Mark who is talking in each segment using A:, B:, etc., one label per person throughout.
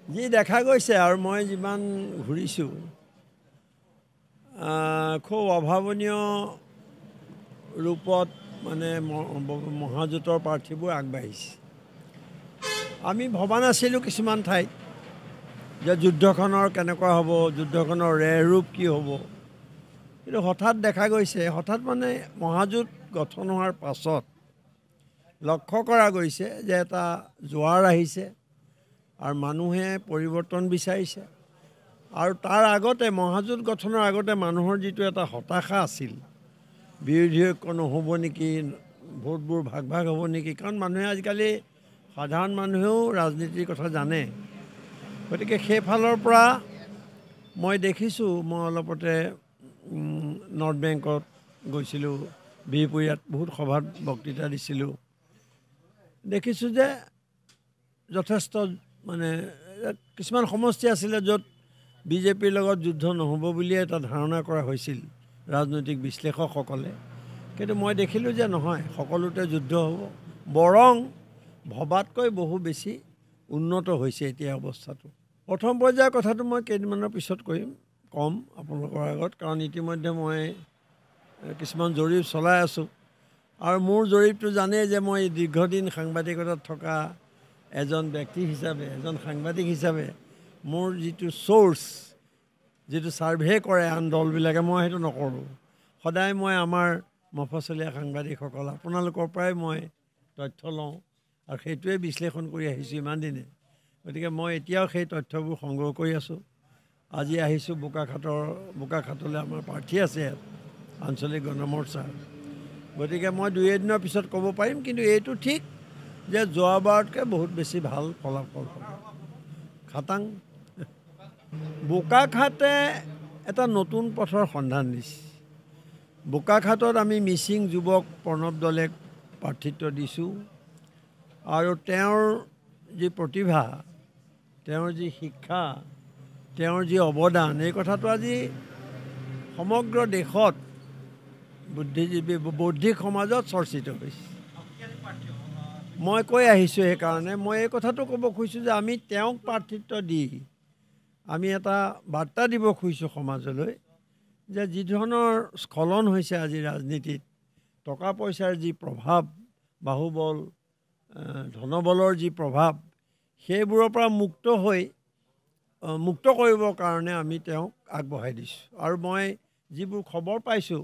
A: যি দেখা গৈছে আৰু মই যিমান ঘূৰিছোঁ খুব অভাৱনীয় ৰূপত মানে মহাজোঁটৰ প্ৰাৰ্থীবোৰ আগবাঢ়িছে। আমি ভবা নাছিলোঁ কিছুমান ঠাইত যে যুদ্ধখনৰ কেনেকুৱা হ'ব, যুদ্ধখনৰ ৰূপ কি হ'ব, কিন্তু হঠাৎ দেখা গৈছে, হঠাৎ মানে মহাজোঁট গঠন হোৱাৰ পাছত লক্ষ্য কৰা গৈছে যে এটা জোৱাৰ আহিছে আৰু মানুহে পৰিৱৰ্তন বিচাৰিছে। আৰু তাৰ আগতে মহাজোঁট গঠনৰ আগতে মানুহৰ যিটো এটা হতাশা আছিল, বিৰোধী ঐক্য নহ'ব নেকি, ভোটবোৰ ভাগ ভাগ হ'ব নেকি, কাৰণ মানুহে আজিকালি সাধাৰণ মানুহেও ৰাজনীতিৰ কথা জানে। গতিকে সেইফালৰ পৰা মই দেখিছোঁ, মই অলপতে নৰ্থ বেংকত গৈছিলোঁ, বিহপুৰীয়াত বহুত সভাত বক্তৃতা দিছিলোঁ। দেখিছোঁ যে যথেষ্ট মানে কিছুমান সমষ্টি আছিলে য'ত বিজেপিৰ লগত যুদ্ধ নহ'ব বুলিয়ে এটা ধাৰণা কৰা হৈছিল ৰাজনৈতিক বিশ্লেষকসকলে, কিন্তু মই দেখিলোঁ যে নহয়, সকলোতে যুদ্ধ হ'ব, বৰং ভবাতকৈ বহু বেছি উন্নত হৈছে এতিয়া অৱস্থাটো। প্ৰথম পৰ্যায়ৰ কথাটো মই কেইদিনমানৰ পিছত ক'ম আপোনালোকৰ আগত, কাৰণ ইতিমধ্যে মই কিছুমান জৰীপ চলাই আছোঁ আৰু মোৰ জৰীপটো জানেই যে মই দীৰ্ঘদিন সাংবাদিকতাত থকা এজন ব্যক্তি হিচাপে, এজন সাংবাদিক হিচাপে মোৰ যিটো চ'ৰ্চ, যিটো ছাৰ্ভে কৰে আন দলবিলাকে, মই সেইটো নকৰোঁ। সদায় মই আমাৰ মফচলীয়া সাংবাদিকসকল আপোনালোকৰ পৰাই মই তথ্য লওঁ আৰু সেইটোৱে বিশ্লেষণ কৰি আহিছোঁ ইমান দিনে। গতিকে মই এতিয়াও সেই তথ্যবোৰ সংগ্ৰহ কৰি আছোঁ। আজি আহিছোঁ বোকাখাতলৈ, আমাৰ প্ৰাৰ্থী আছে ইয়াত আঞ্চলিক গণমৰ্চাৰ। গতিকে মই দুই এদিনৰ পিছত ক'ব পাৰিম, কিন্তু এইটো ঠিক যে যোৱাবাৰতকৈ বহুত বেছি ভাল ফলাফল হ'ব। খাটাং বোকাখাতে এটা নতুন পথৰ সন্ধান দিছে। বোকাখাতত আমি মিচিং যুৱক প্ৰণৱ দলেক প্ৰাৰ্থিত্ব দিছোঁ আৰু তেওঁৰ যি প্ৰতিভা, তেওঁৰ যি শিক্ষা, তেওঁৰ যি অৱদান, এই কথাটো আজি সমগ্ৰ দেশত বুদ্ধিজীৱী বৌদ্ধিক সমাজত চৰ্চিত হৈছে। মই কৈ আহিছোঁ, সেইকাৰণে মই এই কথাটো ক'ব খুজিছোঁ যে আমি তেওঁক প্ৰাৰ্থিত্ব দি আমি এটা বাৰ্তা দিব খুজিছোঁ সমাজলৈ যে যি ধৰণৰ স্খলন হৈছে আজি ৰাজনীতিত, টকা পইচাৰ যি প্ৰভাৱ, বাহুবল, ধনবলৰ যি প্ৰভাৱ, সেইবোৰৰ পৰা মুক্ত কৰিবৰ কাৰণে আমি তেওঁক আগবঢ়াই দিছোঁ। আৰু মই যিবোৰ খবৰ পাইছোঁ,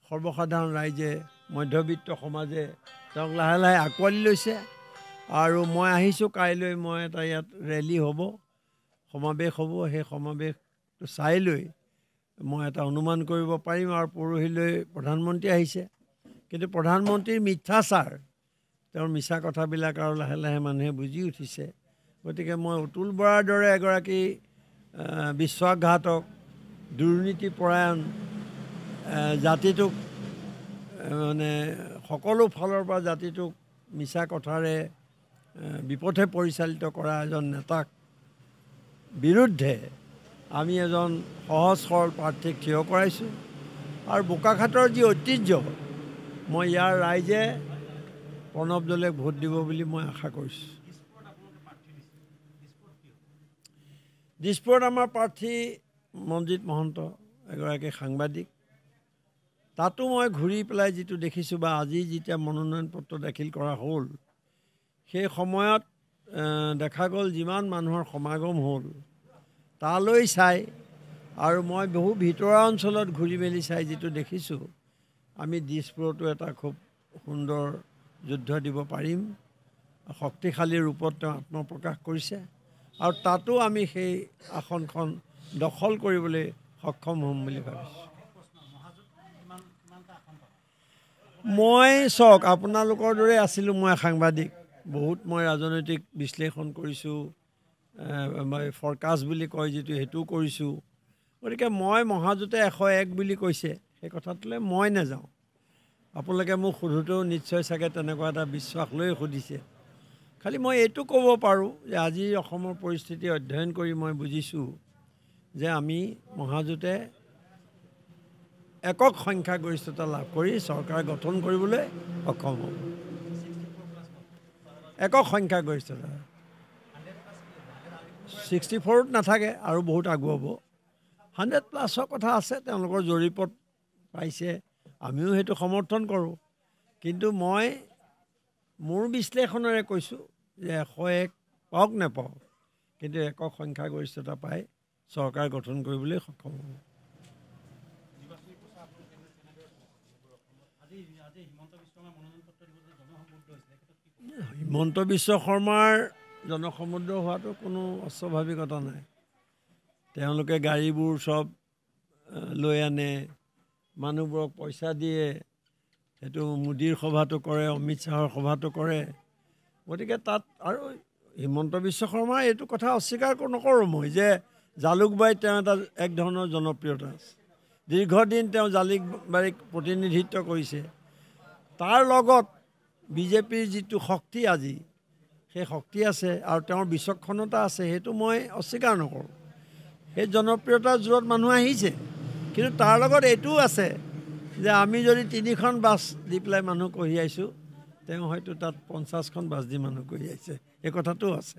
A: সৰ্বসাধাৰণ ৰাইজে, মধ্যবিত্ত সমাজে তেওঁক লাহে লাহে আঁকোৱালি লৈছে। আৰু মই আহিছোঁ, কাইলৈ মই এটা ইয়াত ৰেলী হ'ব, সমাৱেশ হ'ব, সেই সমাৱেশটো চাই লৈ মই এটা অনুমান কৰিব পাৰিম। আৰু পৰহিলৈ প্ৰধানমন্ত্ৰী আহিছে, কিন্তু প্ৰধানমন্ত্ৰীৰ মিথ্যাচাৰ, তেওঁৰ মিছা কথাবিলাক আৰু লাহে লাহে মানুহে বুজি উঠিছে। গতিকে মই অতুল বৰাৰ দৰে এগৰাকী বিশ্বাসঘাতক, দুৰ্নীতিপৰায়ণ, জাতিটোক মানে সকলো ফালৰ পৰা জাতিটোক মিছা কথাৰে বিপথে পৰিচালিত কৰা এজন নেতাক বিৰুদ্ধে আমি এজন সহজ সৰল প্ৰাৰ্থীক থিয় কৰাইছোঁ। আৰু বোকাখাতৰ যি ঐতিহ্য, মই ইয়াৰ ৰাইজে প্ৰণৱ দলেক ভোট দিব বুলি মই আশা কৰিছোঁ। দিছপুৰত আমাৰ প্ৰাৰ্থী মনজিৎ মহন্ত, এগৰাকী সাংবাদিক। তাতো মই ঘূৰি পেলাই যিটো দেখিছোঁ, বা আজি যেতিয়া মনোনয়ন পত্ৰ দাখিল কৰা হ'ল, সেই সময়ত দেখা গ'ল যিমান মানুহৰ সমাগম হ'ল, তালৈ চাই আৰু মই বহু ভিতৰুৱা অঞ্চলত ঘূৰি মেলি চাই যিটো দেখিছোঁ, আমি দিছপুৰতো এটা খুব সুন্দৰ যুদ্ধ দিব পাৰিম। শক্তিশালী ৰূপত তেওঁ আত্মপ্ৰকাশ কৰিছে আৰু তাতো আমি সেই আসনখন দখল কৰিবলৈ সক্ষম হ'ম বুলি ভাবিছোঁ। মই চাওক, আপোনালোকৰ দৰে আছিলোঁ মই সাংবাদিক, বহুত মই ৰাজনৈতিক বিশ্লেষণ কৰিছোঁ, ফৰকাষ্ট বুলি কয় যিটো, সেইটোও কৰিছোঁ। গতিকে মই মহাজোঁটে 101 বুলি কৈছে, সেই কথাটোলৈ মই নাযাওঁ। আপোনালোকে মোক সোধোতেও নিশ্চয় চাগে তেনেকুৱা এটা বিশ্বাস লৈ সুধিছে। খালি মই এইটো ক'ব পাৰোঁ যে আজি অসমৰ পৰিস্থিতি অধ্যয়ন কৰি মই বুজিছোঁ যে আমি মহাজোঁটে একক সংখ্যাগৰিষ্ঠতা লাভ কৰি চৰকাৰ গঠন কৰিবলৈ সক্ষম হ'ব। একক সংখ্যাগৰিষ্ঠতা 64ত নাথাকে আৰু বহুত আগুৱাব 100+ কথা আছে তেওঁলোকৰ জৰীপত পাইছে আমিও সেইটো সমৰ্থন কৰোঁ কিন্তু মই মোৰ বিশ্লেষণেৰে কৈছোঁ যে 101 পাওক নেপাওক কিন্তু একক সংখ্যাগৰিষ্ঠতা পাই চৰকাৰ গঠন কৰিবলৈ সক্ষম হ'ব হিমন্ত বিশ্ব শৰ্মাৰ জনসমুদ্ৰ হোৱাটো কোনো অস্বাভাৱিকতা নাই তেওঁলোকে গাড়ীবোৰ চব লৈ আনে মানুহবোৰক পইচা দিয়ে সেইটো মোদীৰ সভাটো কৰে অমিত শ্বাহৰ সভাটো কৰে গতিকে তাত আৰু হিমন্ত বিশ্ব শৰ্মাৰ এইটো কথা অস্বীকাৰ নকৰোঁ মই যে জালুকবাৰীত তেওঁ এটা এক ধৰণৰ জনপ্ৰিয়তা আছে দীৰ্ঘদিন তেওঁ জালুকবাৰীক প্ৰতিনিধিত্ব কৰিছে তাৰ লগত বিজেপিৰ যিটো শক্তি আজি সেই শক্তি আছে আৰু তেওঁৰ বিচক্ষণতা আছে সেইটো মই অস্বীকাৰ নকৰোঁ সেই জনপ্ৰিয়তাৰ জোৰত মানুহ আহিছে কিন্তু তাৰ লগত এইটোও আছে যে আমি যদি 3খন বাছ দি পেলাই মানুহ কঢ়িয়াইছোঁ তেওঁ হয়তো তাত 50খন বাছ দি মানুহ কঢ়িয়াইছে এই কথাটোও আছে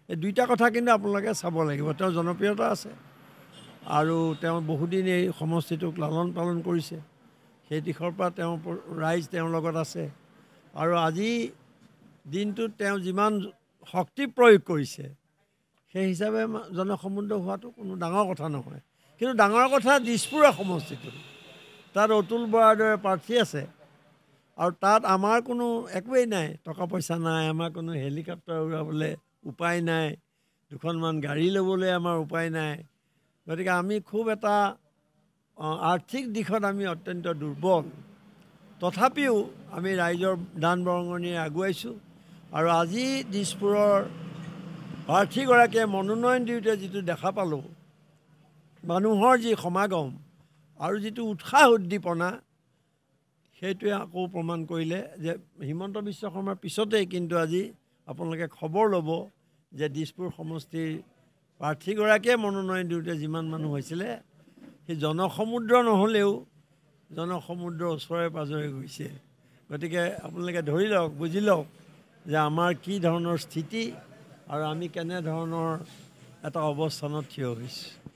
A: এই দুইটা কথা কিন্তু আপোনালোকে চাব লাগিব তেওঁৰ জনপ্ৰিয়তা আছে আৰু তেওঁ বহুদিন এই সমষ্টিটোক লালন পালন কৰিছে সেই দিশৰ পৰা তেওঁ ৰাইজ তেওঁৰ লগত আছে আৰু আজি দিনটোত তেওঁ যিমান শক্তি প্ৰয়োগ কৰিছে সেই হিচাপে জনসমুদ্ৰ হোৱাটো কোনো ডাঙৰ কথা নহয় কিন্তু ডাঙৰ কথা দিছপুৰ সমষ্টিটো তাত অতুল বৰাৰ দৰে প্ৰাৰ্থী আছে আৰু তাত আমাৰ কোনো একোৱেই নাই টকা পইচা নাই আমাৰ কোনো হেলিকপ্টাৰ উৰাবলৈ উপায় নাই দুখনমান গাড়ী ল'বলৈ আমাৰ উপায় নাই গতিকে আমি খুব এটা আৰ্থিক দিশত আমি অত্যন্ত দুৰ্বল তথাপিও আমি ৰাইজৰ দান বৰঙণিৰে আগুৱাইছোঁ আৰু আজি দিছপুৰৰ প্ৰাৰ্থীগৰাকীয়ে মনোনয়ন দিওঁতে যিটো দেখা পালোঁ মানুহৰ যি সমাগম আৰু যিটো উৎসাহ উদ্দীপনা সেইটোৱে আকৌ প্ৰমাণ কৰিলে যে হিমন্ত বিশ্ব শৰ্মাৰ পিছতেই কিন্তু আজি আপোনালোকে খবৰ ল'ব যে দিছপুৰ সমষ্টিৰ প্ৰাৰ্থীগৰাকীয়ে মনোনয়ন দিওঁতে যিমান মানুহ হৈছিলে সেই জনসমুদ্ৰ নহ'লেও জনসমুদ্ৰৰ ওচৰে পাঁজৰে গৈছে গতিকে আপোনালোকে ধৰি লওক বুজি লওক যে আমাৰ কি ধৰণৰ স্থিতি আৰু আমি কেনেধৰণৰ এটা অৱস্থানত থিয় হৈছোঁ